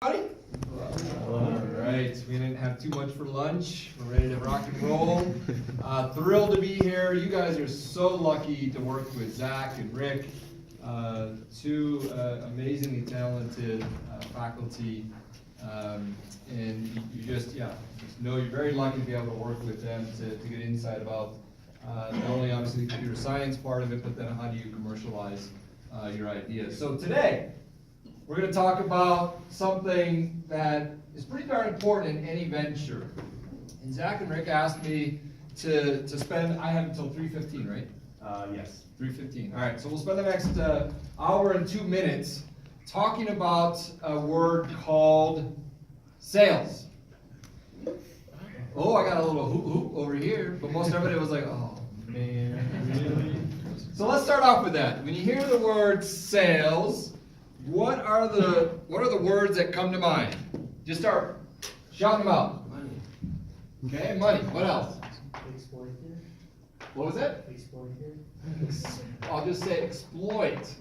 All right, we didn't have too much for lunch. We're ready to rock and roll. Thrilled to be here. You guys are so lucky to work with Zach and Rick, two amazingly talented faculty, and you just know you're very lucky to be able to work with them to get insight about not only obviously the computer science part of it, but then how do you commercialize your ideas. So today, we're going to talk about something that is pretty darn important in any venture. And Zach and Rick asked me to spend, I have until 3:15, right? Yes. 3:15. All right, so we'll spend the next hour and 2 minutes talking about a word called sales. Oh, I got a little hoop hoop over here, but most everybody was like, oh man, really? So let's start off with that. When you hear the word sales, what are the words that come to mind? Just start shouting them out. Money. Okay, money. What else? Exploited. What was it? Exploited. I'll just say exploit.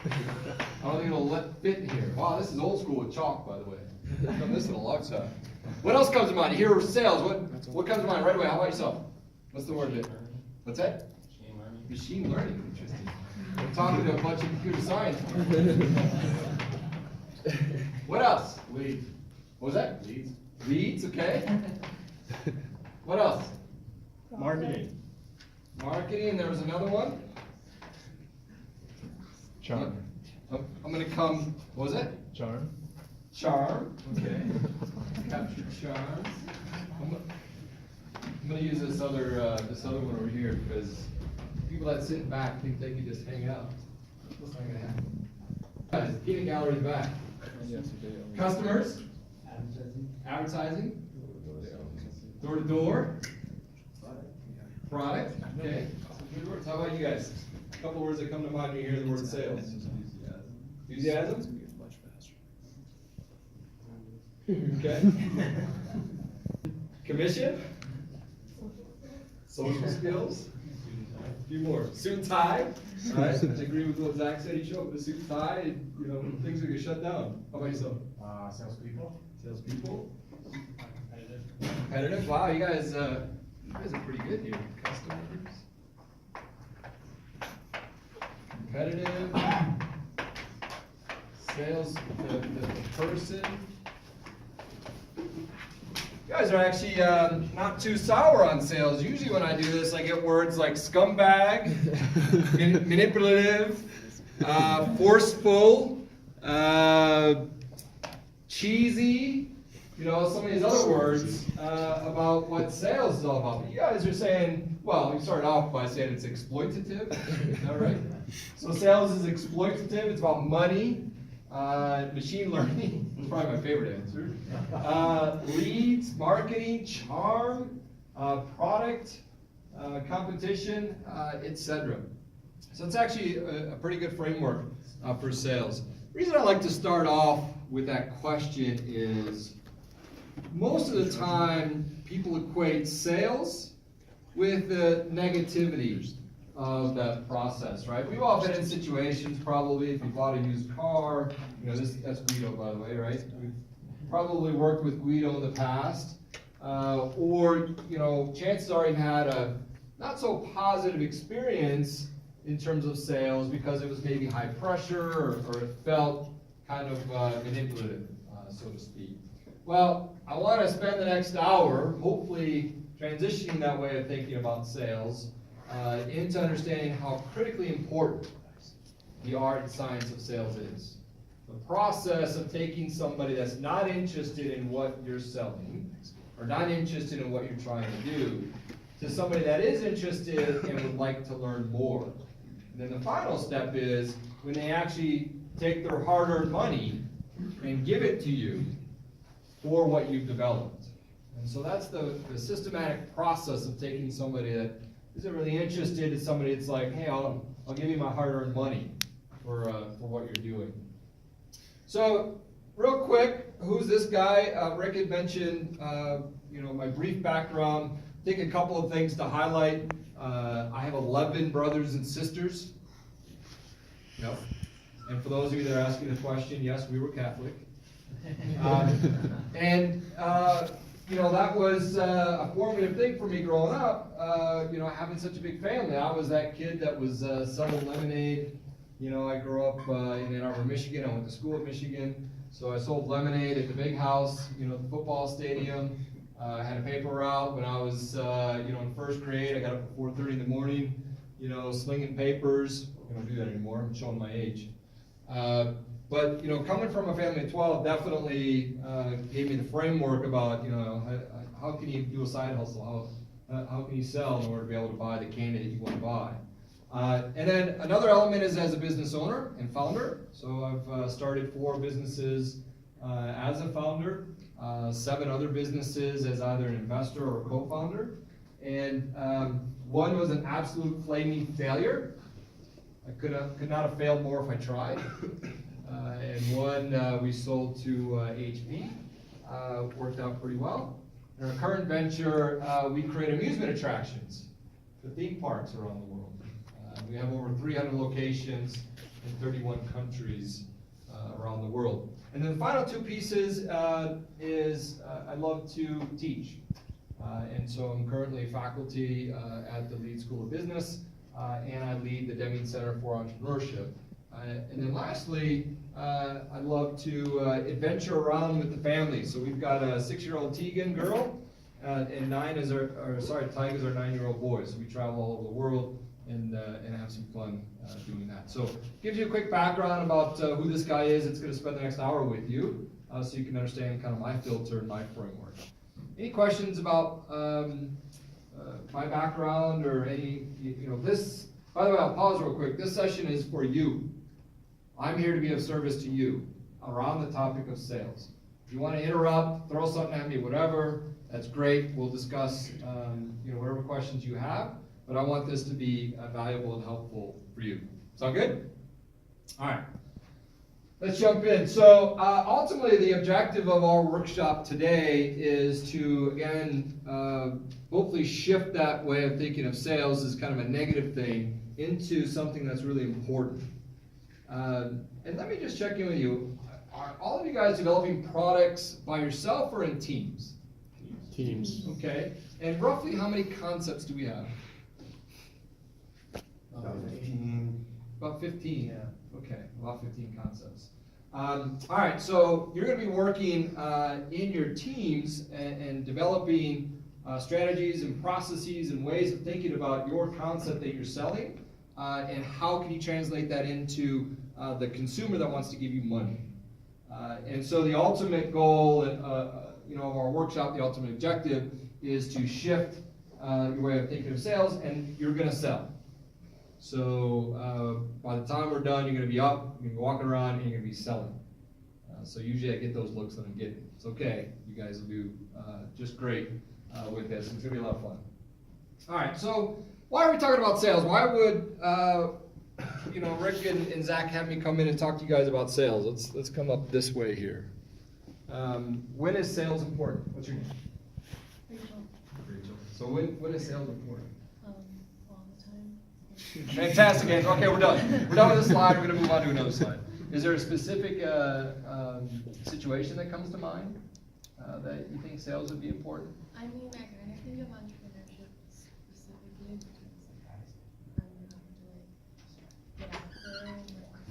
I don't think it'll fit here. Wow, this is old school with chalk, by the way. I've done this in a long time. What else comes to mind? You hear sales. What comes to mind right away? How about yourself? What's the word there? What's that? Machine learning. Machine learning. Interesting. I'm talking to a bunch of computer science. What else? Leads. What was that? Leads. Leads, okay. What else? Marketing. Marketing, there was another one. Charm. I'm gonna come, what was it? Charm. Charm, okay. Capture charms. I'm gonna use this other one over here because people that sit back think they can just hang out. That's not gonna happen. Guys, peanut gallery's back. Yes, Customers, Advertising. advertising, door to door, product, okay. Some good words. How about you guys? A couple words that come to mind when you hear the word sales. Enthusiasm? Much faster. Okay. Commission? Social skills? A few more. Suit and tie? All right. I agree with what Zach said. You show up with a suit and tie, and, things are gonna shut down. How about yourself? Salespeople. Salespeople? Competitive. Competitive? Wow, you guys are pretty good here. Customers. Competitive. Sales, the person. You guys are actually not too sour on sales. Usually when I do this, I get words like scumbag, manipulative, forceful, cheesy, some of these other words about what sales is all about. But you guys are saying, well, you started off by saying it's exploitative. Is that right? So sales is exploitative. It's about money. Machine learning is probably my favorite answer. Leads, marketing, charm, product, competition, etc. So it's actually a pretty good framework for sales. The reason I like to start off with that question is most of the time people equate sales with the negativity of that process, right? We've all been in situations probably, if you bought a used car, that's Guido, by the way, right? We've probably worked with Guido in the past, or chances are you've had a not so positive experience in terms of sales because it was maybe high pressure or it felt kind of manipulative, so to speak. Well, I want to spend the next hour hopefully transitioning that way of thinking about sales into understanding how critically important the art and science of sales is. The process of taking somebody that's not interested in what you're selling, or not interested in what you're trying to do, to somebody that is interested and would like to learn more. And then the final step is when they actually take their hard-earned money and give it to you for what you've developed. And so that's the systematic process of taking somebody that isn't really interested in somebody that's like, hey, I'll give you my hard-earned money for what you're doing. So, real quick, who's this guy? Rick had mentioned, my brief background. I think a couple of things to highlight. I have 11 brothers and sisters. Yep. And for those of you that are asking the question, yes, we were Catholic. And, you know, that was a formative thing for me growing up, you know, having such a big family. I was that kid that was selling lemonade. You know, I grew up in Ann Arbor, Michigan. I went to school at Michigan. So I sold lemonade at the big house, you know, the football stadium. I had a paper route when I was, you know, in first grade. I got up at 4:30 in the morning, you know, slinging papers. I don't do that anymore. I'm showing my age. But, you know, coming from a family of 12 definitely gave me the framework about, you know, how can you do a side hustle? How can you sell in order to be able to buy the candy that you want to buy? And then another element is as a business owner and founder. So I've started 4 businesses as a founder, 7 other businesses as either an investor or a co-founder. And one was an absolute flaming failure. I could not have failed more if I tried. And one we sold to HP, worked out pretty well. In our current venture, we create amusement attractions for theme parks around the world. We have over 300 locations in 31 countries around the world. And then the final 2 pieces is I love to teach. And so I'm currently faculty at the Leeds School of Business, and I lead the Deming Center for Entrepreneurship. And then lastly, I love to adventure around with the family. So we've got a 6-year-old Tegan girl, and Tyga is our 9-year-old boy. So we travel all over the world and have some fun doing that. So gives you a quick background about who this guy is. It's going to spend the next hour with you, so you can understand kind of my filter and my framework. Any questions about my background or any, you know, this, by the way, I'll pause real quick. This session is for you. I'm here to be of service to you around the topic of sales. If you want to interrupt, throw something at me, whatever, that's great. We'll discuss, you know, whatever questions you have, but I want this to be valuable and helpful for you. Sound good? All right. Let's jump in. So ultimately, the objective of our workshop today is to, again, hopefully shift that way of thinking of sales as kind of a negative thing into something that's really important. And let me just check in with you. Are all of you guys developing products by yourself or in teams? Teams. Okay. And roughly how many concepts do we have? About 15. About 15. Yeah. Okay, about 15 concepts. All right, so you're going to be working in your teams and developing strategies and processes and ways of thinking about your concept that you're selling, and how can you translate that into the consumer that wants to give you money. And so the ultimate goal, you know, of our workshop, the ultimate objective is to shift your way of thinking of sales, and you're going to sell. So by the time we're done, you're going to be up, you're going to be walking around, and you're going to be selling. So usually I get those looks that I'm getting. It's okay. You guys will do just great with this. It's going to be a lot of fun. All right, so why are we talking about sales? Why would you know, Rick and Zach have me come in and talk to you guys about sales? Let's come up this way here. When is sales important? What's your name? Rachel. So when is sales important? All the time. Fantastic answer. Okay, we're done. We're done with this slide. We're going to move on to another slide. Is there a specific situation that comes to mind that you think sales would be important? I mean, I kind of think of entrepreneurship specifically because you have to like get out there and like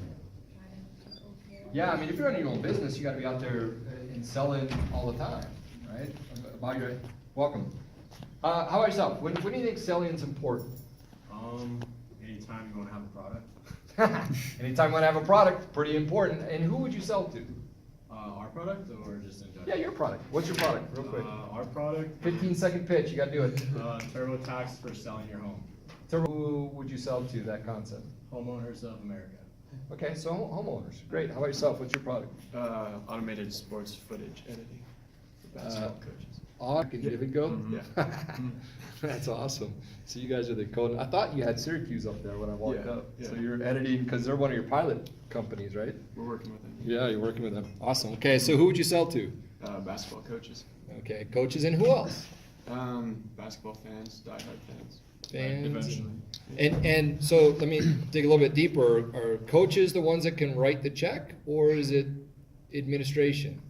try to help people feel. Yeah, I mean, if you're running your own business, you got to be out there and selling all the time, right? Welcome. How about yourself? When do you think selling is important? Anytime you want to have a product. Anytime you want to have a product, pretty important. And who would you sell to? Our product or just in general? Yeah, your product. What's your product, real quick? Our product. 15-second pitch. You got to do it. TurboTax for selling your home. Who would you sell to, that concept? Homeowners of America. Okay, so homeowners. Great. How about yourself? What's your product? Automated sports footage editing for basketball coaches. Can give it go? Yeah. That's awesome. So you guys are the code. I thought you had Syracuse up there when I walked Yeah, up. yeah. So you're editing, because they're one of your pilot companies, right? We're working with them. Yeah, you're working with them. Awesome. Okay, so who would you sell to? Basketball coaches. Okay, coaches, and who else? Basketball fans, diehard fans. Fans. Eventually. And so let me dig a little bit deeper. Are coaches the ones that can write the check, or is it administration?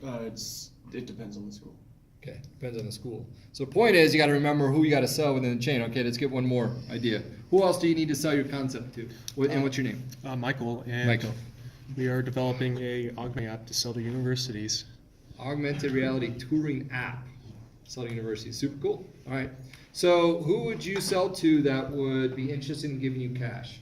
It depends on the school. Okay, depends on the school. So the point is, you got to remember who you got to sell within the chain. Okay, let's get one more idea. Who else do you need to sell your concept to? And what's your name? Michael, and Michael. we are developing a augmented app to sell to universities. Augmented reality touring app. Sell to universities. Super cool. All right. So who would you sell to that would be interested in giving you cash?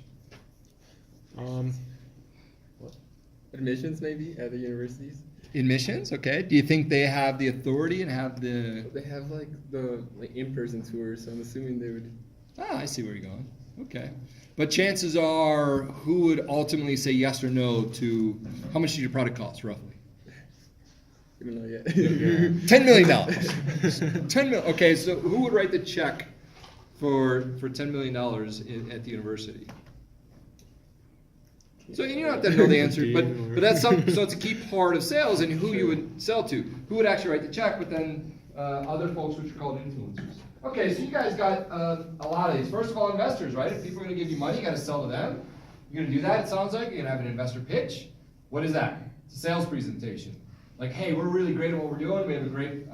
Admissions maybe at the universities. Admissions, okay. Do you think they have the authority and have the... They have like the in-person tours, so I'm assuming they would. Ah, I see where you're going. Okay. But chances are, who would ultimately say yes or no to, how much does your product cost, roughly? Even know yet. $10 million. $10 million. Okay, so who would write the check for $10 million at the university? So you don't have to know the answer, but that's so it's a key part of sales and who you would sell to. Who would actually write the check, but then other folks which are called influencers. Okay, so you guys got a lot of these. First of all, investors, right? If people are going to give you money, you got to sell to them. You're going to do that, it sounds like. You're going to have an investor pitch. What is that? It's a sales presentation. Like, hey, we're really great at what we're doing. We have a great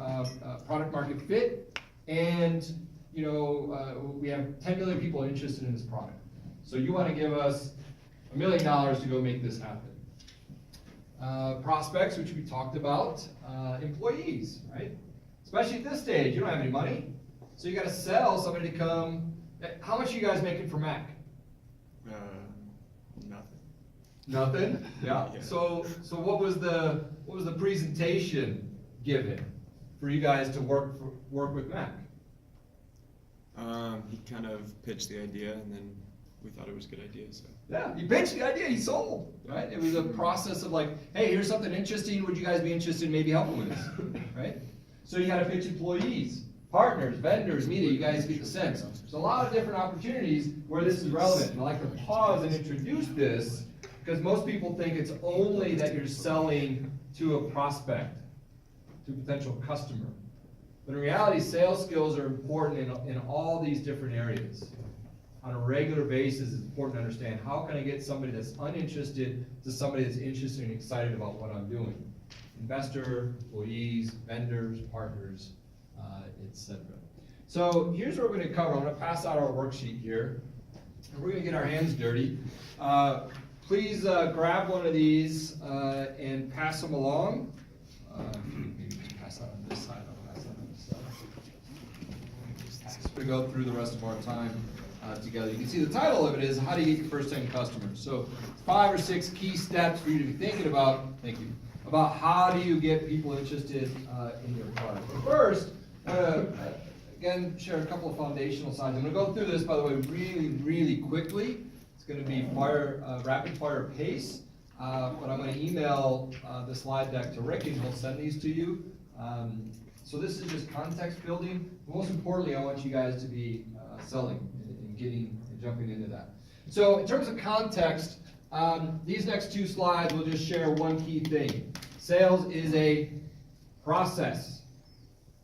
product market fit, and we have 10 million people interested in this product. So you want to give us $1 million to go make this happen. Prospects, which we talked about, employees, right? Especially at this stage, you don't have any money, so you got to sell somebody to come. How much are you guys making for Mac? Nothing. Nothing. Yeah. Yeah. So what was the presentation given for you guys to work with Mac? He kind of pitched the idea, and then we thought it was a good idea. So. Yeah, you pitched the idea, he sold, right? It was a process of like, hey, here's something interesting, would you guys be interested in maybe helping with this, right? So you gotta pitch employees, partners, vendors, media, you guys get the sense. There's a lot of different opportunities where this is relevant, and I'd like to pause and introduce this, because most people think it's only that you're selling to a prospect, to a potential customer. But in reality, sales skills are important in all these different areas. On a regular basis, it's important to understand how can I get somebody that's uninterested to somebody that's interested and excited about what I'm doing. Investor, employees, vendors, partners, etc. So here's what we're going to cover. I'm going to pass out our worksheet here, and we're going to get our hands dirty. Please grab one of these and pass them along. Maybe just pass out on this side. I'll pass out on this side. We're going to go through the rest of our time together. You can see the title of it is How Do You Get Your First-Time Customers? So 5 or 6 key steps for you to be thinking about, about how do you get people interested in your product. But first, again, share a couple of foundational slides. I'm going to go through this, by the way, really, really quickly. It's going to be rapid fire pace, but I'm going to email the slide deck to Rick and he'll send these to you. So this is just context building. Most importantly, I want you guys to be selling and jumping into that. So in terms of context, these next 2 slides will just share one key thing. Sales is a process.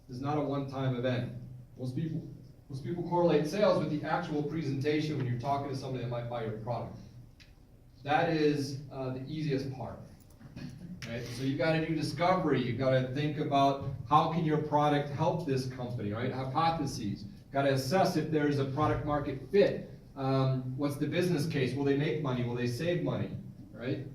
It's not a one-time event. Most people correlate sales with the actual presentation when you're talking to somebody that might buy your product. That is the easiest part. Right? So you've got to do discovery. You've got to think about how can your product help this company, right? Hypotheses. Got to assess if there's a product market fit. What's the business case? Will they make money? Will they save money? Right?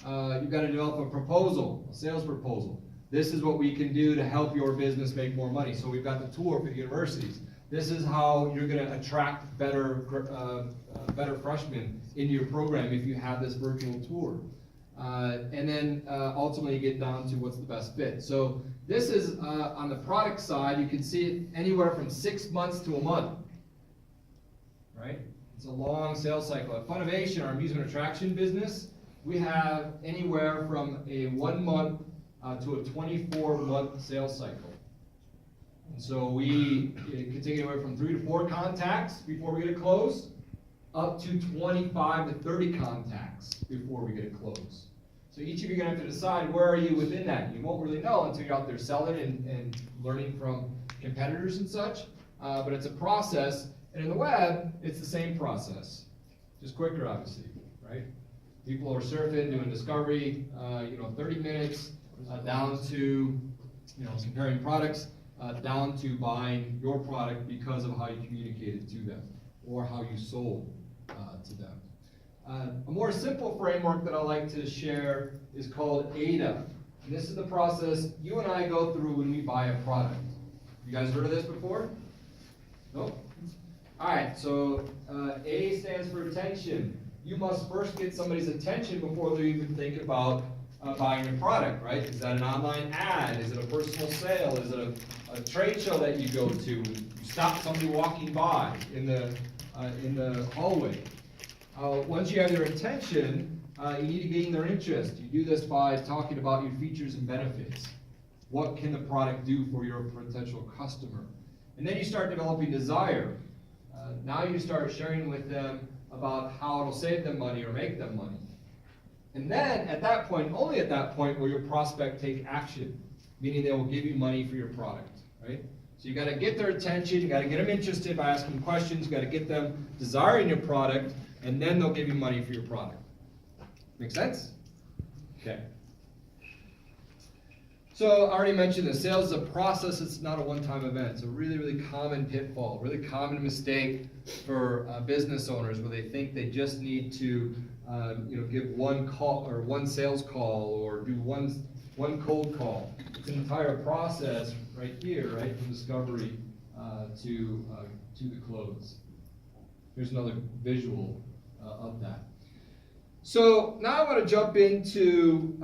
You've got to develop a proposal, a sales proposal. This is what we can do to help your business make more money. So we've got the tour for the universities. This is how you're going to attract better freshmen into your program if you have this virtual tour. And then ultimately get down to what's the best fit. So this is on the product side, you can see it anywhere from 6 months to a month, right? It's a long sales cycle. At Funnovation, our amusement attraction business, we have anywhere from a 1 month to a 24-month sales cycle. And so we can take anywhere from 3 to 4 contacts before we get a close, up to 25 to 30 contacts before we get a close. So each of you are going to have to decide where are you within that. You won't really know until you're out there selling and learning from competitors and such, but it's a process, and in the web, it's the same process, just quicker obviously, right? People are surfing, doing discovery, 30 minutes, down to, you know, comparing products, down to buying your product because of how you communicated to them or how you sold to them. A more simple framework that I like to share is called AIDA. And this is the process you and I go through when we buy a product. You guys heard of this before? Nope? Alright, so A stands for attention. You must first get somebody's attention before they even think about buying your product, right? Is that an online ad? Is it a personal sale? Is it a trade show that you go to? You stop somebody walking by in the hallway. Once you have their attention, you need to gain their interest. You do this by talking about your features and benefits. What can the product do for your potential customer? And then you start developing desire. Now you start sharing with them about how it'll save them money or make them money. And then at that point, only at that point, will your prospect take action, meaning they will give you money for your product, right? So you got to get their attention, you got to get them interested by asking questions, you got to get them desiring your product, and then they'll give you money for your product. Make sense? Okay. So I already mentioned this. Sales is a process, it's not a one-time event. It's a really, really common pitfall, really common mistake for business owners where they think they just need to give one call or one sales call or do one cold call. It's an entire process right here, right, from discovery to the close. Here's another visual of that. So now I want to jump into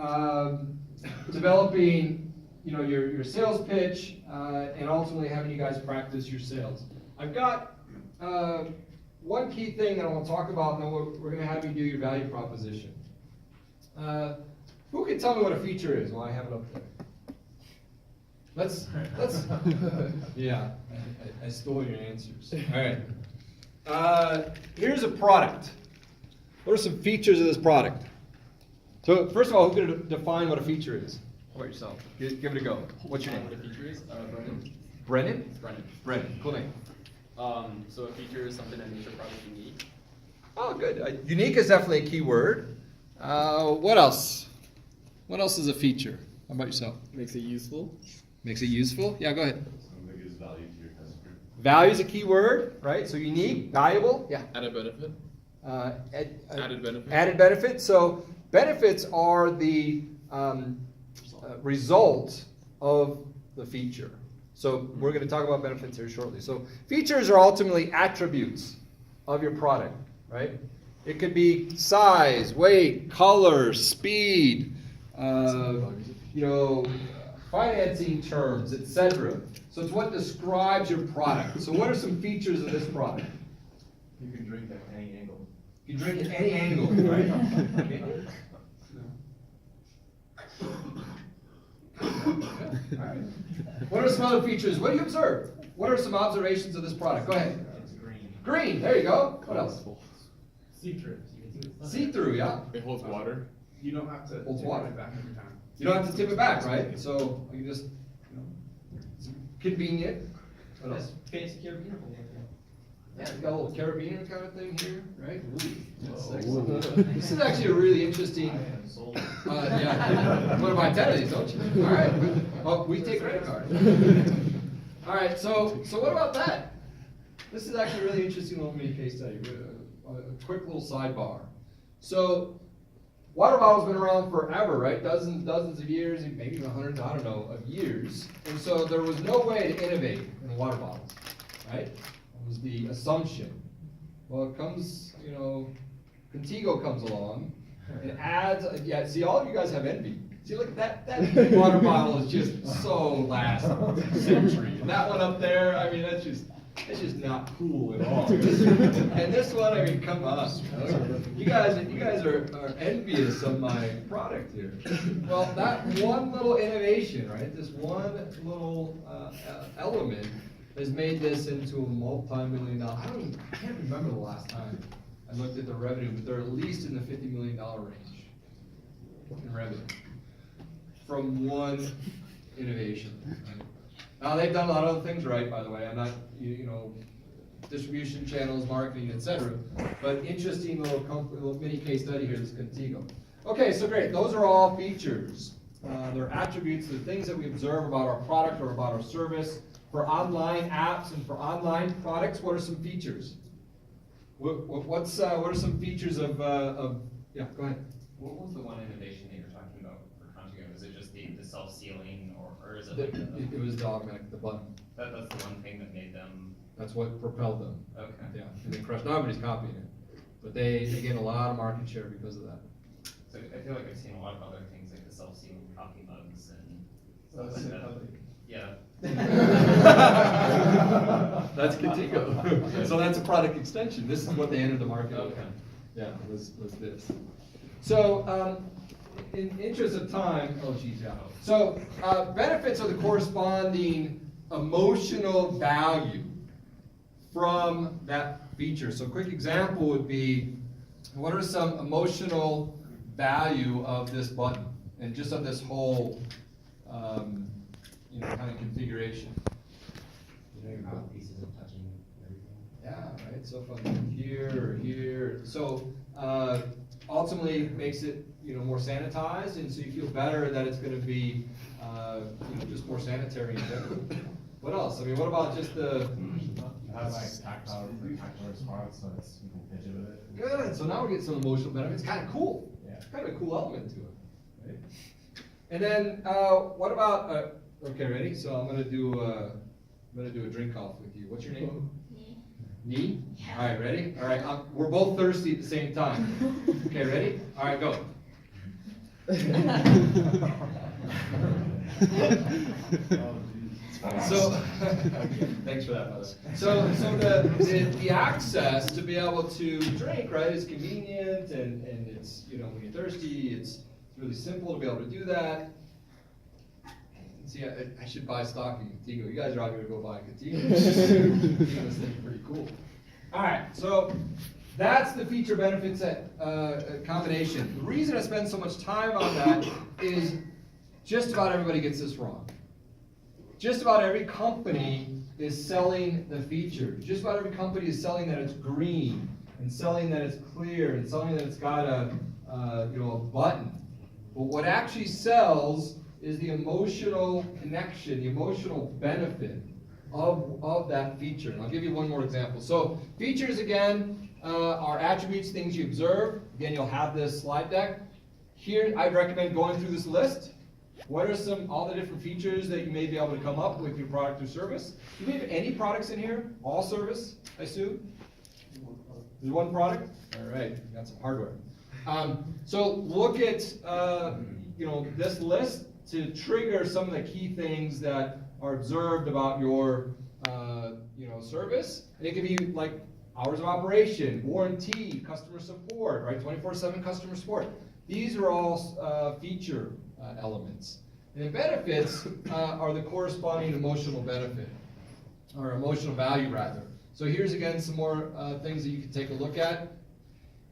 developing your sales pitch and ultimately having you guys practice your sales. I've got one key thing that I want to talk about, and then we're going to have you do your value proposition. Who can tell me what a feature is while I have it up there? Let's yeah, I stole your answers. All right. Here's a product. What are some features of this product? So first of all, who's going to define what a feature is? How about yourself? Give it a go. What's your name? What a feature is? Brennan. Brennan? Brennan. Brennan, cool name. So a feature is something that makes your product unique. Oh, good. Unique is definitely a key word. What else? What else is a feature? How about yourself? Makes it useful. Makes it useful? Yeah, go ahead. Something that gives value to your customer. Value is a key word, right? So unique, valuable. Yeah. Added benefit. Added benefit. Added benefit. So benefits are the result of the feature. So we're going to talk about benefits here shortly. So features are ultimately attributes of your product, right? It could be size, weight, color, speed, financing terms, etc. So it's what describes your product. So what are some features of this product? You can drink at any angle. You drink at any angle, right? Alright. What are some other features? What do you observe? What are some observations of this product? Go ahead. It's green. Green, there you go. What else? See-through. See-through, yeah. It holds water. You don't have to Holds tip water. it back every time. You don't have to tip it back, right? So you just, it's convenient. What else? Fancy carabiner holder. Yeah, it's got a little carabiner kind of thing here, right? Ooh, that's sexy. This is actually a really interesting. Sold. Yeah. Want to buy 10 of these, don't you? All right. Oh, we take credit card. All right. So what about that? This is actually a really interesting little mini case study. A quick little sidebar. So water bottles been around forever, right? Dozens of years, maybe even hundreds, I don't know, of years. And so there was no way to innovate in water bottles, right? That was the assumption. Well, it comes, Contigo comes along and adds, see, all of you guys have envy. See, look, that water bottle is just so last century. And that one up there, I mean, that's just not cool at all. And this one, I mean, come on. You guys are envious of my product here. Well, that one little innovation, right? This one little element has made this into a multi-million-dollar. I can't remember the last time I looked at the revenue, but they're at least in the $50 million range in revenue from one innovation. Right? Now they've done a lot of other things right, by the way. I'm not, distribution channels, marketing, etc. But interesting little mini case study here. This Contigo. Okay, so great. Those are all features. they're attributes, they're things that we observe about our product or about our service. For online apps and for online products, what are some features? What are some features of yeah, go ahead. What was the one innovation that you're talking about for Contigo? Was it just the self-sealing or is it like It was the automatic, the button. that's the one thing that made them, That's what propelled them. okay. Yeah, and they crushed, nobody's copying it, but they gained a lot of market share because of that. So I feel like I've seen a lot of other things like the self-sealing coffee mugs and stuff like that. Yeah. That's Contigo. So that's a product extension. This is what they entered the market with. Okay. Yeah, was this. So, in interest of time, oh geez, yeah. So, benefits are the corresponding emotional value from that feature. So, a quick example would be, what are some emotional value of this button and just of this whole, kind of configuration? Your mouthpieces of touching everything. Yeah, right, so from here or here, so, ultimately makes it, more sanitized, and so you feel better that it's gonna be, just more sanitary in general. What else? I mean, what about just the, You have like tactile response, so it's, you can fidget with it. good, so now we're getting some emotional benefits, kinda cool. Yeah. Kind of a cool element to it, right? And then, what about, okay, ready? So I'm gonna do a drink off with you. What's your name? Me? All right, ready? All right, we're both thirsty at the same time. Okay, ready? All right, go. So, thanks for that, brother. So the access to be able to drink, right, is convenient, and it's, when you're thirsty, it's really simple to be able to do that. See, I should buy stock in Contigo. You guys are all gonna go buy Contigo. This thing's pretty cool. All right, so that's the feature benefits combination. The reason I spend so much time on that is just about everybody gets this wrong. Just about every company is selling the feature. Just about every company is selling that it's green, and selling that it's clear, and selling that it's got a button. But what actually sells is the emotional connection, the emotional benefit of that feature. And I'll give you one more example. So features, again, are attributes, things you observe. Again, you'll have this slide deck. Here, I'd recommend going through this list. What are all the different features that you may be able to come up with your product or service? Do we have any products in here? All service, I assume? There's one product? All right, got some hardware. So look at this list to trigger some of the key things that are observed about your service. And it can be like hours of operation, warranty, customer support, right? 24/7 customer support. These are all feature elements. And the benefits are the corresponding emotional benefit, or emotional value rather. So here's again some more things that you can take a look at.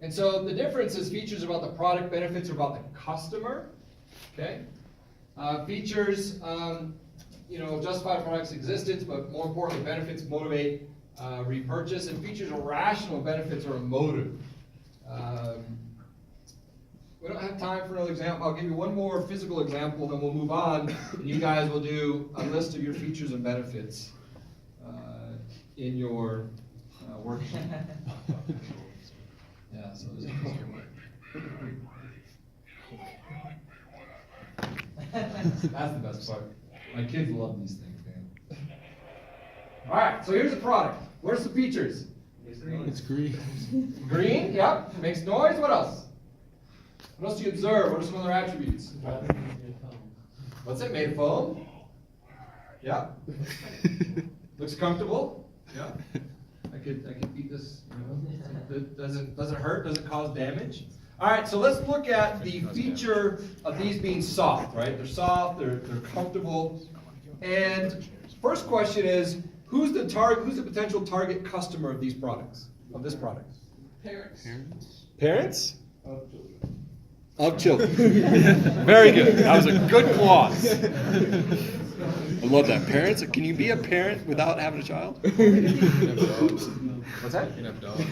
And so the difference is features about the product, benefits are about the customer. Okay? Features, justify product's existence, but more importantly, benefits motivate repurchase, and features are rational, benefits are emotive. We don't have time for another example. I'll give you one more physical example, then we'll move on, and you guys will do a list of your features and benefits in your worksheet. Yeah, so this is your work. That's the best part. My kids love these things, man. All right, so here's the product. What are some features? It's green. Green, yep. Makes noise. What else? What else do you observe? What are some other attributes? What's it? Made of foam? Yeah. Looks comfortable? Yeah. I could beat this. It doesn't hurt. Doesn't cause damage. All right. So let's look at the feature of these being soft. Right? They're soft. They're comfortable. And first question is, who's the potential target customer of these products? Of this product? Parents. Parents? Of children. Very good. That was a good clause. I love that. Parents, can you be a parent without having a child? What's that? You can have dogs.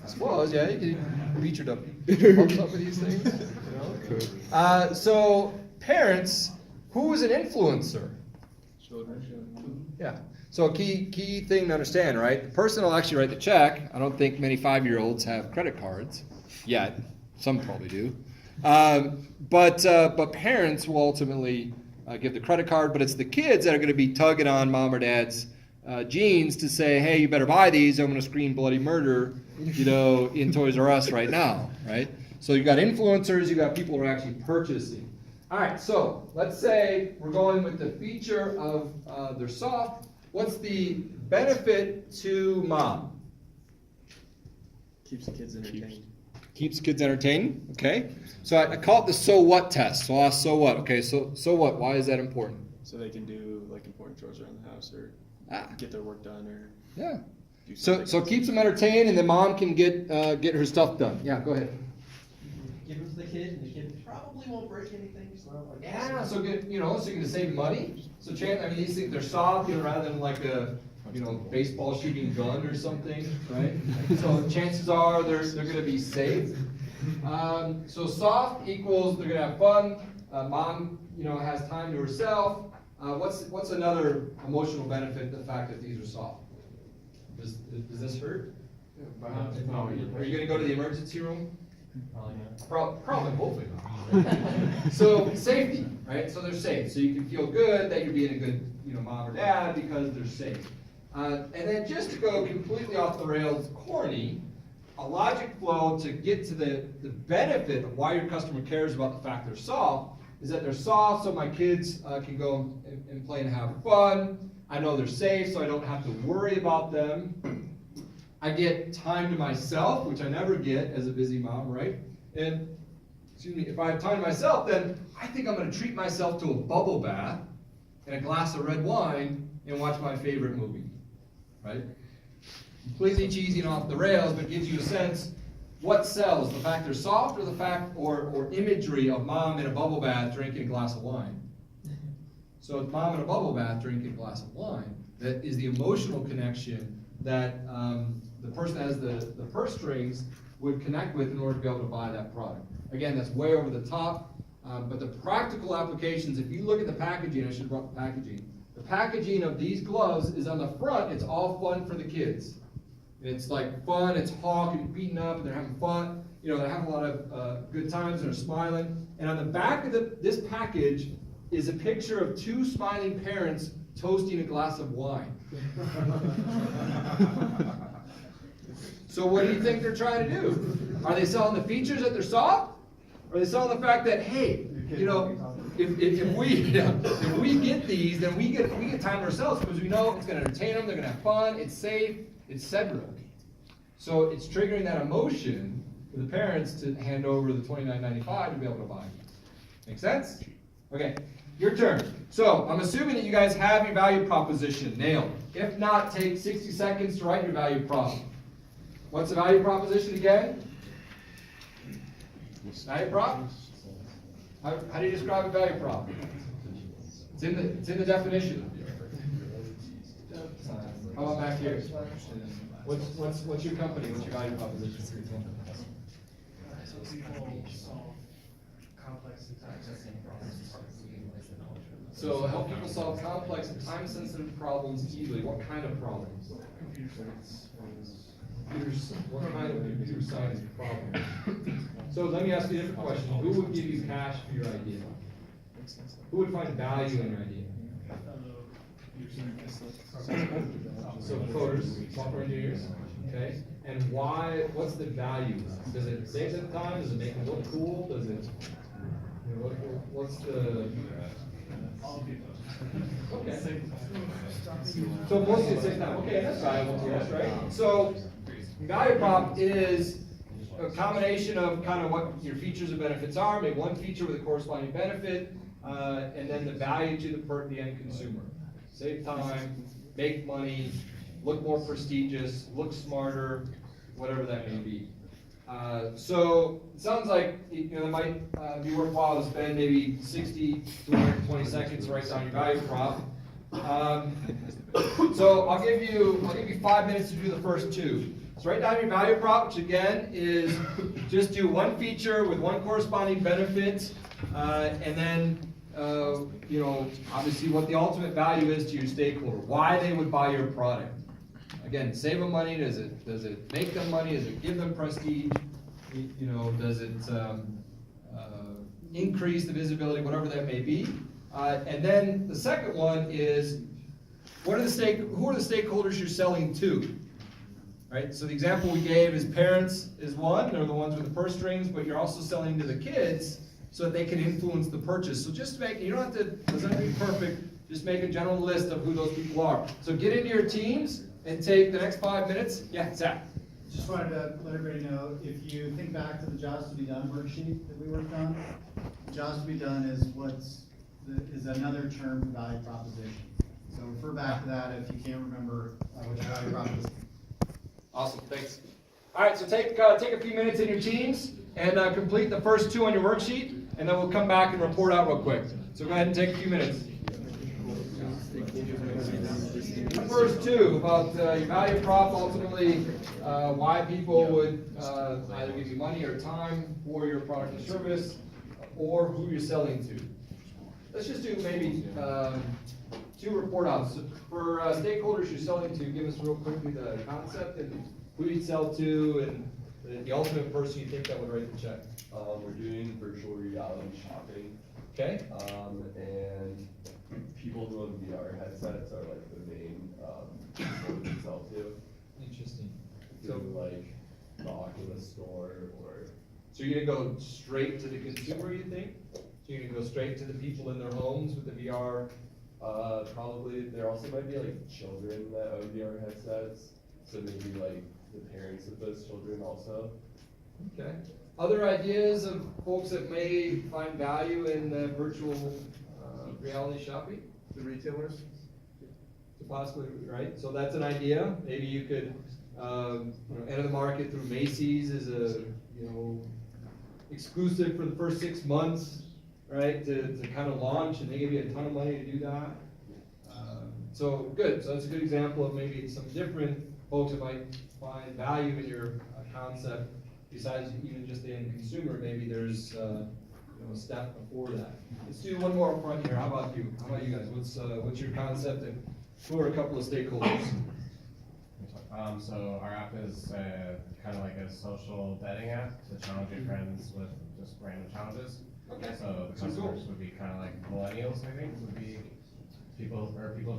I suppose, yeah, you can beat your dog. Bumps up with these things. So parents, who is an influencer? Yeah. So a key thing to understand, right? The person will actually write the check. I don't think many 5-year-olds have credit cards yet. Some probably do. But parents will ultimately give the credit card. But it's the kids that are going to be tugging on mom or dad's jeans to say, hey, you better buy these. I'm going to scream bloody murder, in Toys R Us right now, right? So you've got influencers. You've got people who are actually purchasing. All right, so let's say we're going with the feature of they're soft. What's the benefit to mom? Keeps the kids entertained. Keeps kids entertained, okay? So I call it the so what test. So I'll ask so what, okay? So what? Why is that important? So they can do like important chores around the house or get their work done or Yeah. do So something. keeps them entertained, and then mom can get her stuff done. Yeah, go ahead. Give them to the kid, and the kid probably won't break anything. So like, Yeah, so get, so you're gonna save money. So these things, they're soft, rather than like a, baseball shooting gun or something, right? So chances are they're gonna be safe. So soft equals they're gonna have fun. Mom, has time to herself. What's another emotional benefit? The fact that these are soft. Does this hurt? Are you gonna go to the emergency room? Probably, hopefully not. So safety, right? So they're safe. So you can feel good that you're being a good, mom or dad because they're safe. And then just to go completely off the rails, corny, a logic flow to get to the benefit of why your customer cares about the fact they're soft is that they're soft, so my kids can go and play and have fun. I know they're safe, so I don't have to worry about them. I get time to myself, which I never get as a busy mom, right? And if I have time to myself, then I think I'm going to treat myself to a bubble bath and a glass of red wine and watch my favorite movie, right? Completely cheesy and off the rails, but gives you a sense what sells, the fact they're soft or the fact or imagery of mom in a bubble bath drinking a glass of wine. So it's mom in a bubble bath drinking a glass of wine. That is the emotional connection that the person that has the purse strings would connect with in order to be able to buy that product. Again, that's way over the top, but the practical applications, if you look at the packaging, I should have brought the packaging. The packaging of these gloves is on the front, it's all fun for the kids. And it's like fun, it's hawk and beating up, and they're having fun. They're having a lot of good times, and they're smiling. And on the back of this package is a picture of 2 smiling parents toasting a glass of wine. So what do you think they're trying to do? Are they selling the features that they're soft? Or are they selling the fact that, hey, if we get these, then we get time to ourselves because we know it's going to entertain them, they're going to have fun, it's safe, etc. So it's triggering that emotion for the parents to hand over the $29.95 to be able to buy. Make sense? Okay, your turn. So I'm assuming that you guys have your value proposition nailed. If not, take 60 seconds to write your value prop. What's the value proposition again? Value prop? How do you describe a value prop? It's in the definition. How about back here? What's your company? What's your value proposition? So help people solve complex and time-sensitive problems easily. What kind of problems? What kind of computer science problem? So let me ask you a different question. Who would give you cash for your idea? Who would find value in your idea? So coders, software engineers, okay? And why, what's the value? Does it save them time? Does it make it look cool? Does it, what's the... Okay. So mostly it saves time. Okay, that's valuable to us, right? So value prop is a combination of kind of what your features and benefits are, maybe one feature with a corresponding benefit, and then the value to the end consumer. Save time, make money, look more prestigious, look smarter, whatever that may be. So it sounds like it might be worthwhile to spend maybe 60 to 120 seconds to write down your value prop. So I'll give you 5 minutes to do the first 2. So write down your value prop, which again is just do one feature with one corresponding benefit, and then you know, obviously what the ultimate value is to your stakeholder, why they would buy your product. Again, save them money, does it make them money, does it give them prestige? You know, does it increase the visibility, whatever that may be. And then the second one is, who are the stakeholders you're selling to? Right, so the example we gave is parents is one, they're the ones with the purse strings, but you're also selling to the kids so that they can influence the purchase. So just make, you don't have to, doesn't have to be perfect, just make a general list of who those people are. So get into your teams and take the next 5 minutes. Yeah, Zach. Just wanted to let everybody know, if you think back to the jobs to be done worksheet that we worked on, jobs to be done is another term for value proposition. So refer back to that if you can't remember which value proposition. Awesome, thanks. All right, so take a few minutes in your teams and complete the first 2 on your worksheet, and then we'll come back and report out real quick. So go ahead and take a few minutes. The first 2 about your value prop, ultimately why people would either give you money or time for your product or service, or who you're selling to. Let's just do maybe 2 report outs. For stakeholders you're selling to, give us real quickly the concept and who you'd sell to and the ultimate person you think that would write the check. We're doing virtual reality shopping. Okay. And people who own VR headsets are like the main people we sell to. Interesting. So like the Oculus store or. So you're gonna go straight to the consumer, you think? So you're gonna go straight to the people in their homes with the VR? Probably. There also might be like children that own VR headsets. So maybe like the parents of those children also. Okay. Other ideas of folks that may find value in virtual reality shopping? The retailers? Possibly, right? So that's an idea. Maybe you could enter the market through Macy's as a exclusive for the first 6 months, right? To kind of launch, and they give you a ton of money to do that. So good. So that's a good example of maybe some different folks that might find value in your concept. Besides even just the end consumer, maybe there's a step before that. Let's do one more up front here. How about you? How about you guys? What's your concept and who are a couple of stakeholders? So our app is kind of like a social betting app to challenge your friends with just random challenges. Okay. So the customers would be kind of like millennials, I think, would be people of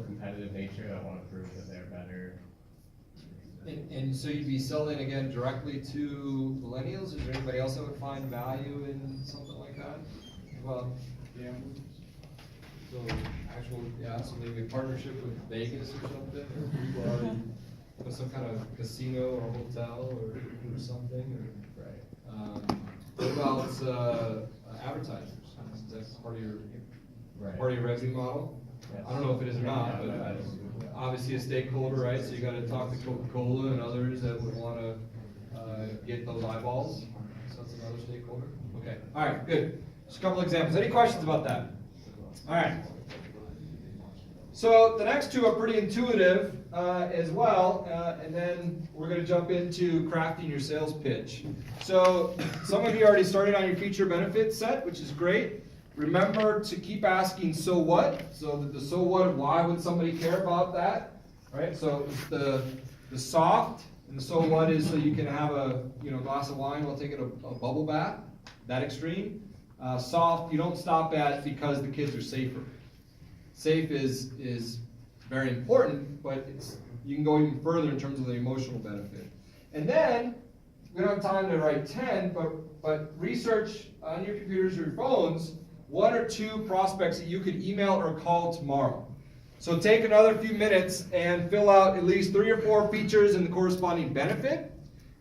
competitive nature that want to prove that they're better. And so you'd be selling again directly to millennials? Is there anybody else that would find value in something like that? Well, yeah. So so maybe a partnership with Vegas or something, or people already with some kind of casino or hotel or something, or right. What about advertisers? Is that part of your revenue model? Yes. I don't know if it is or not, but obviously a stakeholder, right? So you got to talk to Coca-Cola and others that would want to get those eyeballs. So that's another stakeholder. Okay. All right. Good. Just a couple examples. Any questions about that? All right. So the next 2 are pretty intuitive as well, and then we're going to jump into crafting your sales pitch. So some of you already started on your feature benefit set, which is great. Remember to keep asking so what, so that the so what, why would somebody care about that, right? So it's the soft, and the so what is so you can have a glass of wine while taking a bubble bath, that extreme. Soft, you don't stop at because the kids are safer. Safe is very important, but you can go even further in terms of the emotional benefit. And then, we don't have time to write 10, but research on your computers or your phones 1 or 2 prospects that you could email or call tomorrow. So take another few minutes and fill out at least 3 or 4 features and the corresponding benefit,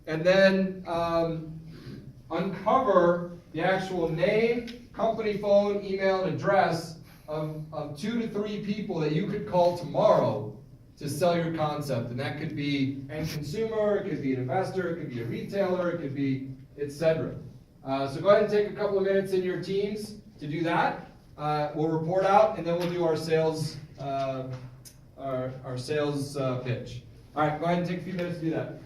and then uncover the actual name, company phone, email, and address of 2 to 3 people that you could call tomorrow to sell your concept. And that could be end consumer, it could be an investor, it could be a retailer, it could be etc. So go ahead and take a couple of minutes in your teams to do that. We'll report out, and then we'll do our sales pitch. All right, go ahead and take a few minutes to do that.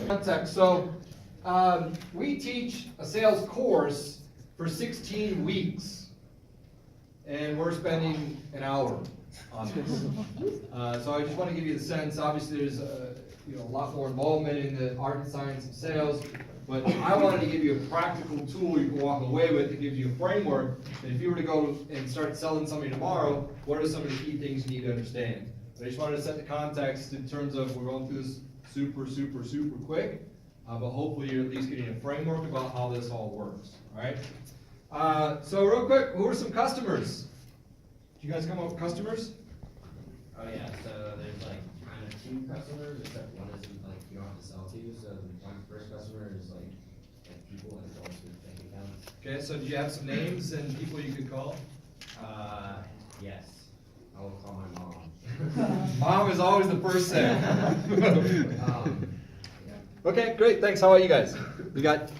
Context. So we teach a sales course for 16 weeks, and we're spending an hour on this. So I just want to give you the sense. Obviously, there's a lot more involvement in the art and science of sales, but I wanted to give you a practical tool you can walk away with that gives you a framework that if you were to go and start selling somebody tomorrow, what are some of the key things you need to understand? But I just wanted to set the context in terms of we're going through this super quick, but hopefully you're at least getting a framework about how this all works, all right? So real quick, who are some customers? Did you guys come up with customers? Oh yeah, so there's like kind of two customers, except one isn't like you don't have to sell to. So one first customer is like people and adults with bank accounts. Okay, so do you have some names and people you could call? Yes, I will call my mom. Mom is always the first thing. Okay, great. Thanks. How about you guys? You got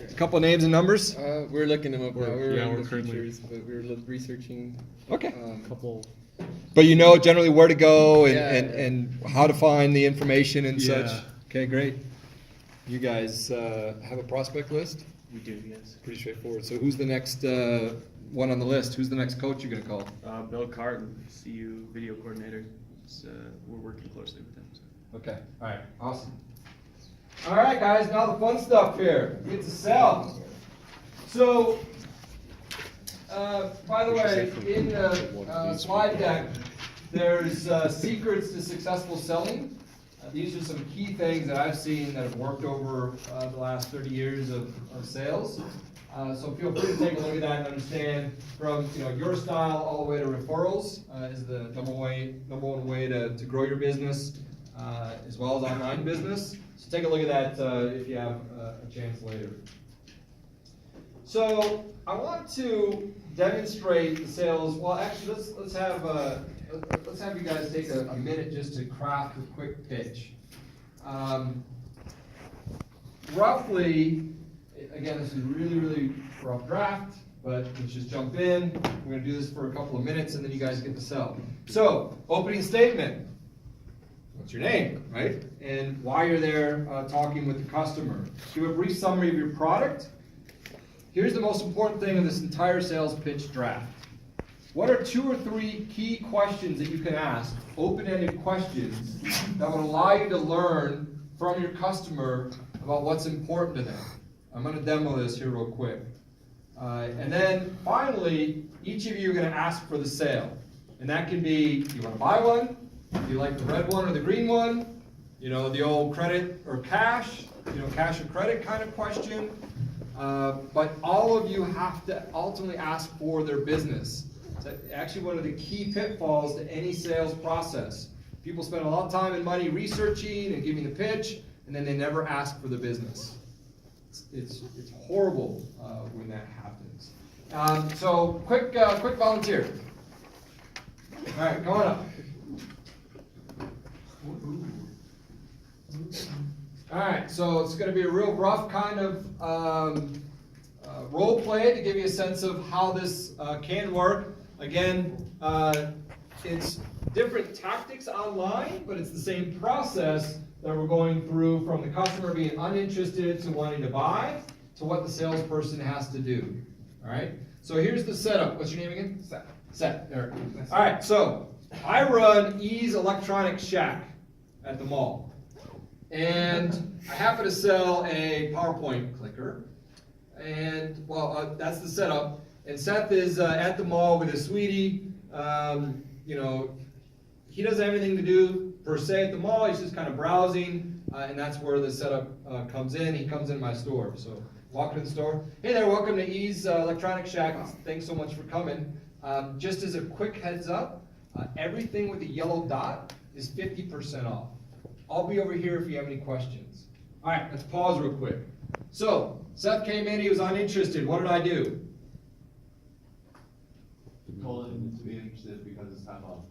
a couple of names and numbers? We're looking them up now. We're yeah, in we're the currently- features, but we're researching. Okay. Couple. But you know generally where to go and, Yeah. and how to find the information and such. Yeah. Okay, great. You guys have a prospect list? We do, yes. Pretty straightforward. So who's the next one on the list? Who's the next coach you're gonna call? Bill Carton, CU video coordinator. We're working closely with him. So. Okay. All right. Awesome. All right, guys. Now the fun stuff here. Get to sell. So, by the way, in the slide deck, there's secrets to successful selling. These are some key things that I've seen that have worked over the last 30 years of sales. So feel free to take a look at that and understand from your style all the way to referrals is the number one way to grow your business as well as online business. So take a look at that if you have a chance later. So I want to demonstrate the sales. Well, actually, let's have you guys take a minute just to craft a quick pitch. Roughly, again, this is really rough draft, but let's just jump in. We're going to do this for a couple of minutes, and then you guys get to sell. So, opening statement. What's your name, right? And why you're there talking with the customer. Give a brief summary of your product. Here's the most important thing in this entire sales pitch draft. What are 2 or 3 key questions that you can ask, open-ended questions, that would allow you to learn from your customer about what's important to them? I'm going to demo this here real quick. And then finally, each of you are going to ask for the sale. And that can be, do you want to buy one? Do you like the red one or the green one? The old credit or cash, cash or credit kind of question. But all of you have to ultimately ask for their business. It's actually one of the key pitfalls to any sales process. People spend a lot of time and money researching and giving the pitch, and then they never ask for the business. It's horrible when that happens. So quick volunteer. All right, come on up. All right, so it's going to be a real rough kind of role play to give you a sense of how this can work. Again, it's different tactics online, but it's the same process that we're going through from the customer being uninterested to wanting to buy to what the salesperson has to do. All right, so here's the setup. What's your name again? Seth. There. All right, so I run Ease Electronic Shack at the mall. And I happen to sell a PowerPoint clicker. And, well, that's the setup. And Seth is at the mall with his sweetie. He doesn't have anything to do per se at the mall. He's just kind of browsing. And that's where the setup comes in. He comes in my store. So walk to the store. Hey there, welcome to Ease Electronic Shack. Thanks so much for coming. Just as a quick heads up, everything with the yellow dot is 50% off. I'll be over here if you have any questions. All right, let's pause real quick. So, Seth came in, he was uninterested. What did I do? Told him to be interested because it's time off.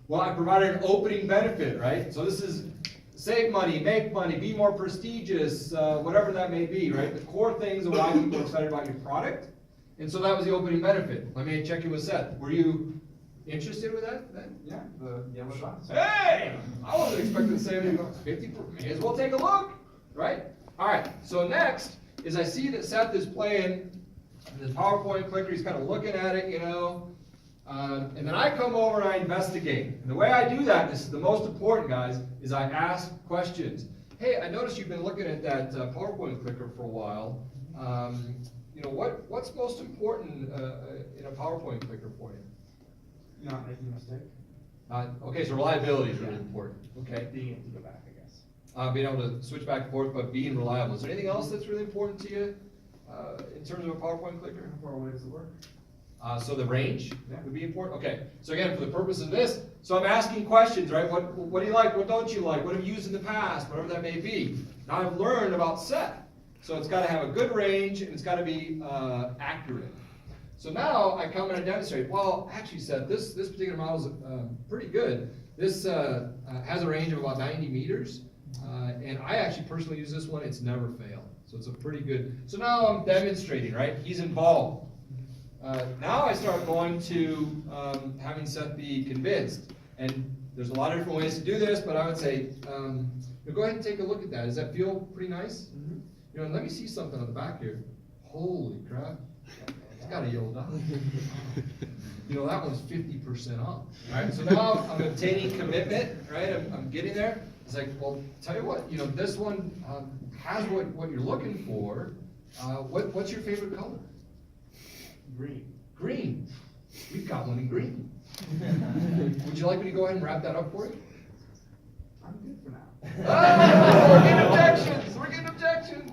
Well, I provided an opening benefit, right? So this is save money, make money, be more prestigious, whatever that may be, right? The core things of why people are excited about your product. And so that was the opening benefit. Let me check in with Seth. Were you Interested with that then? Yeah, the yellow box. Hey! I wasn't expecting to say anything about 50, may as well take a look, right? All right, so next is I see that Seth is playing this PowerPoint clicker, he's kind of looking at it, you know, and then I come over and I investigate. And the way I do that, this is the most important, guys, is I ask questions. Hey, I noticed you've been looking at that PowerPoint clicker for a while. You know, what's most important in a PowerPoint clicker for you? Not making a mistake. Okay, so reliability is really important. Okay. Being able to go back, I guess. Being able to switch back and forth, but being reliable. Is there anything else that's really important to you in terms of a PowerPoint clicker? How far away does it work? So the range would be important. Okay. So again, for the purpose of this, so I'm asking questions, right? What do you like? What don't you like? What have you used in the past? Whatever that may be. Now I've learned about Seth. So it's got to have a good range and it's got to be accurate. So now I come and I demonstrate, well, actually, Seth, this particular model is pretty good. This has a range of about 90 meters, and I actually personally use this one. It's never failed. So it's a pretty good, so now I'm demonstrating, right? He's involved. Now I start going to having Seth be convinced. And there's a lot of different ways to do this, but I would say, go ahead and take a look at that. Does that feel pretty nice? Mm-hmm. You know, and let me see something on the back here. Holy crap. It's got a yellow dot. You know, that one's 50% off. Right? So now I'm obtaining commitment, right? I'm getting there. It's like, well, tell you what, you know, this one has what you're looking for. What's your favorite color? Green. Green. We've got one in green. Would you like me to go ahead and wrap that up for you? I'm good for now. We're getting objections. We're getting objections.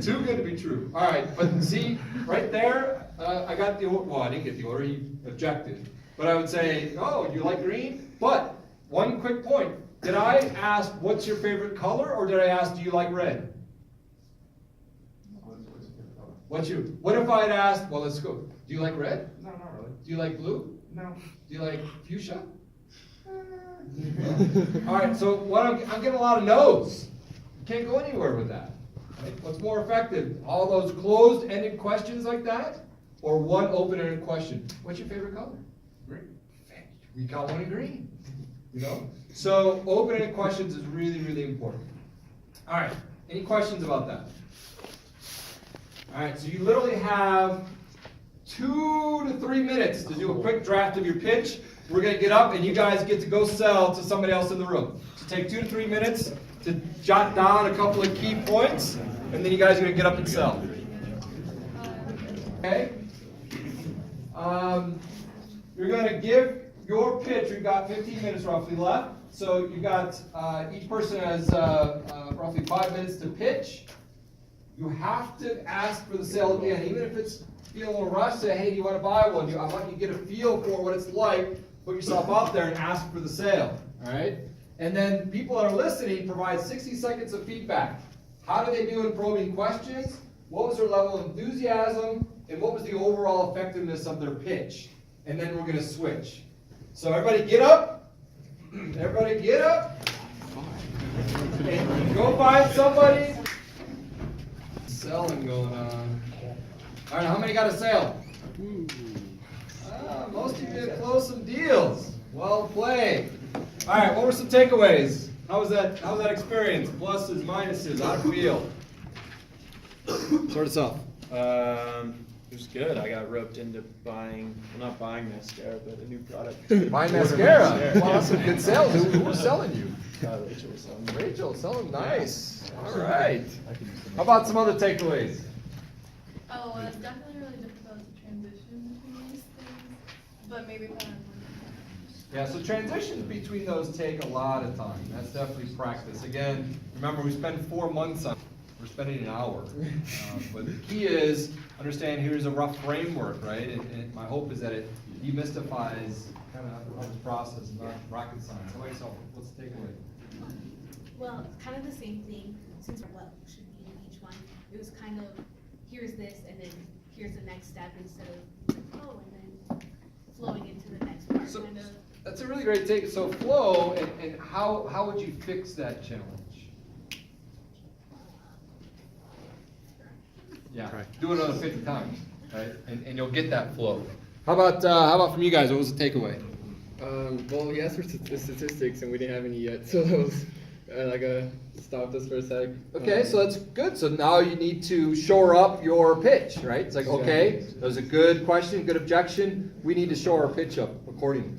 Too good to be true. All right, but see, right there, I got the order. Well, I didn't get the order. He objected. But I would say, oh, you like green? But one quick point. Did I ask, what's your favorite color, or did I ask, do you like red? What if I had asked, well, let's go. Do you like red? No, not really. Do you like blue? No. Do you like fuchsia? All right, so I'm getting a lot of no's. You can't go anywhere with that. Right? What's more effective? All those closed-ended questions like that, or one open-ended question? What's your favorite color? Green. We got one in green. You know? So open-ended questions is really, really important. All right, any questions about that? All right, so you literally have 2 to 3 minutes to do a quick draft of your pitch. We're going to get up and you guys get to go sell to somebody else in the room. So take 2 to 3 minutes to jot down a couple of key points, and then you guys are going to get up and sell. Okay? You're going to give your pitch. We've got 15 minutes roughly left. So you got, each person has roughly 5 minutes to pitch. You have to ask for the sale again, even if it's feeling a little rushed. Say, hey, do you want to buy one? I want you to get a feel for what it's like. Put yourself out there and ask for the sale. All right. And then people that are listening provide 60 seconds of feedback. How did they do in probing questions? What was their level of enthusiasm? And what was the overall effectiveness of their pitch? And then we're going to switch. So everybody get up. Everybody get up. And go find somebody. Selling going on. All right, how many got a sale? Most of you did close some deals. Well played. All right, what were some takeaways? How was that experience? Pluses, minuses, how'd it feel? Start us off. It was good. I got roped into buying, well, not buying mascara, but a new product. Buying mascara? Wow, that's some good sales. Who was selling you? Rachel was selling. Rachel, selling nice. All right. How about some other takeaways? Oh, it's definitely really difficult to transition between these things, but maybe if I had more time. Yeah, so transitions between those take a lot of time. That's definitely practice. Again, remember we spend 4 months on it. We're spending an hour. But the key is understand here's a rough framework, right? And my hope is that it demystifies kind of this process, not rocket science. How about yourself? What's the takeaway? Well, it's kind of the same thing, since what should be in each one. It was kind of, here's this, and then here's the next step, instead of, oh, and then flowing into the next part, So, kind of. that's a really great take. So flow, and how would you fix that challenge? Yeah, do it another 50 times, right? And you'll get that flow. How about from you guys? What was the takeaway? Well, he asked for statistics, and we didn't have any yet, so that was stopped us for a sec. Okay, so that's good. So now you need to shore up your pitch, right? It's like, okay, that was a good question, good objection. We need to shore our pitch up accordingly.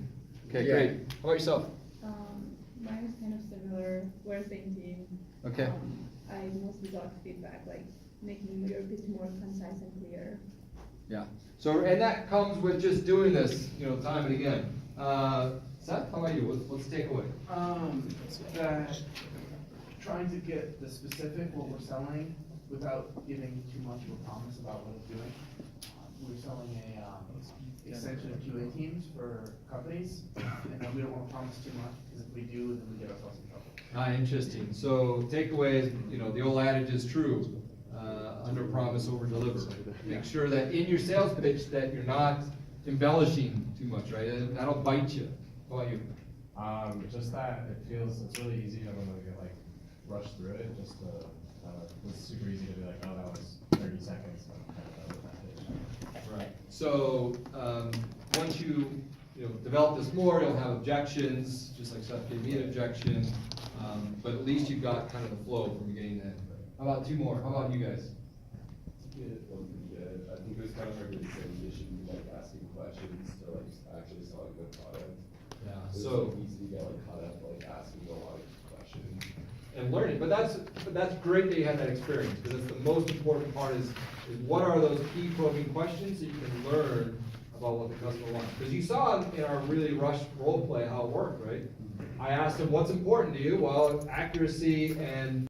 Okay, great. How about yourself? Mine is kind of similar. We're the same team. Okay. I mostly got feedback, like making your pitch more concise and clear. Yeah. So, and that comes with just doing this, time and again. Seth, how about you? What's the takeaway? That trying to get the specific what we're selling without giving too much of a promise about what it's doing. We're selling a extension of QA teams for companies, and then we don't want to promise too much, because if we do, then we get ourselves in trouble. Interesting. So takeaway is, the old adage is true. Under promise, over deliver. Make sure that in your sales pitch that you're not embellishing too much, right? And that'll bite you. How about you? Just that it's really easy to when we get like rush through it. Just it's super easy to be like, oh, that was 30 seconds. Right. So once you develop this more, you'll have objections, just like Seth gave me an objection. But at least you've got kind of the flow from beginning to end. How about two more? How about you guys? Good. I think it was kind of hard to transition like asking questions to like actually selling the product. Yeah. It was So easy to get like caught up like asking a lot of questions. and learning, but that's great that you had that experience, because that's the most important part is what are those key probing questions that you can learn about what the customer wants. Because you saw in our really rushed role play how it worked, right? I asked him, what's important to you? Well, accuracy and